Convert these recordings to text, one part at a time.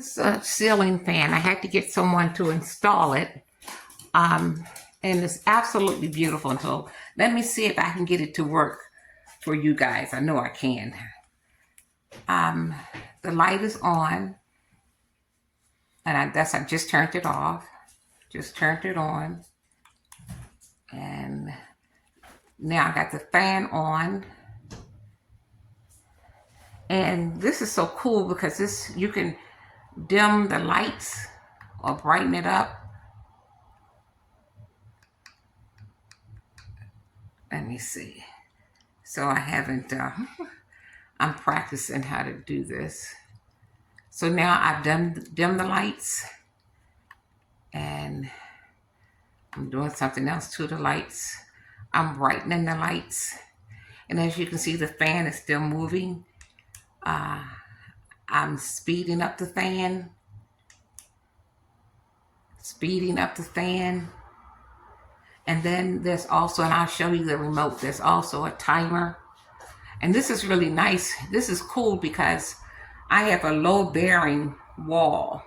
This ceiling fan, I had to get someone to install it. And it's absolutely beautiful. So let me see if I can get it to work for you guys. I know I can. The light is on. And I just turned it off. Just turned it on. And now I got the fan on. And this is so cool because you can dim the lights or brighten it up. Let me see. So I haven't, I'm practicing how to do this. So now I've dimmed the lights and I'm doing something else to the lights. I'm brightening the lights. And as you can see, the fan is still moving. I'm speeding up the fan. Speeding up the fan. And then there's also, and I'll show you the remote, there's also a timer. And this is really nice. This is cool because I have a low bearing wall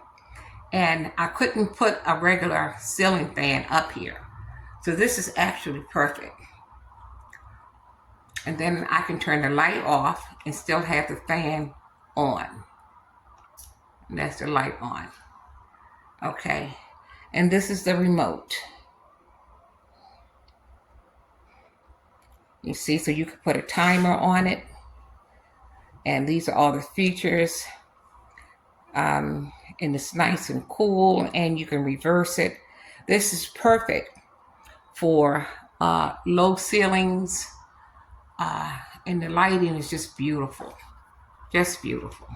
and I couldn't put a regular ceiling fan up here. So this is actually perfect. And then I can turn the light off and still have the fan on. And that's the light on. Okay. And this is the remote. You see, so you can put a timer on it. And these are all the features. And it's nice and cool, and you can reverse it. This is perfect for low ceilings. And the lighting is just beautiful. Just beautiful.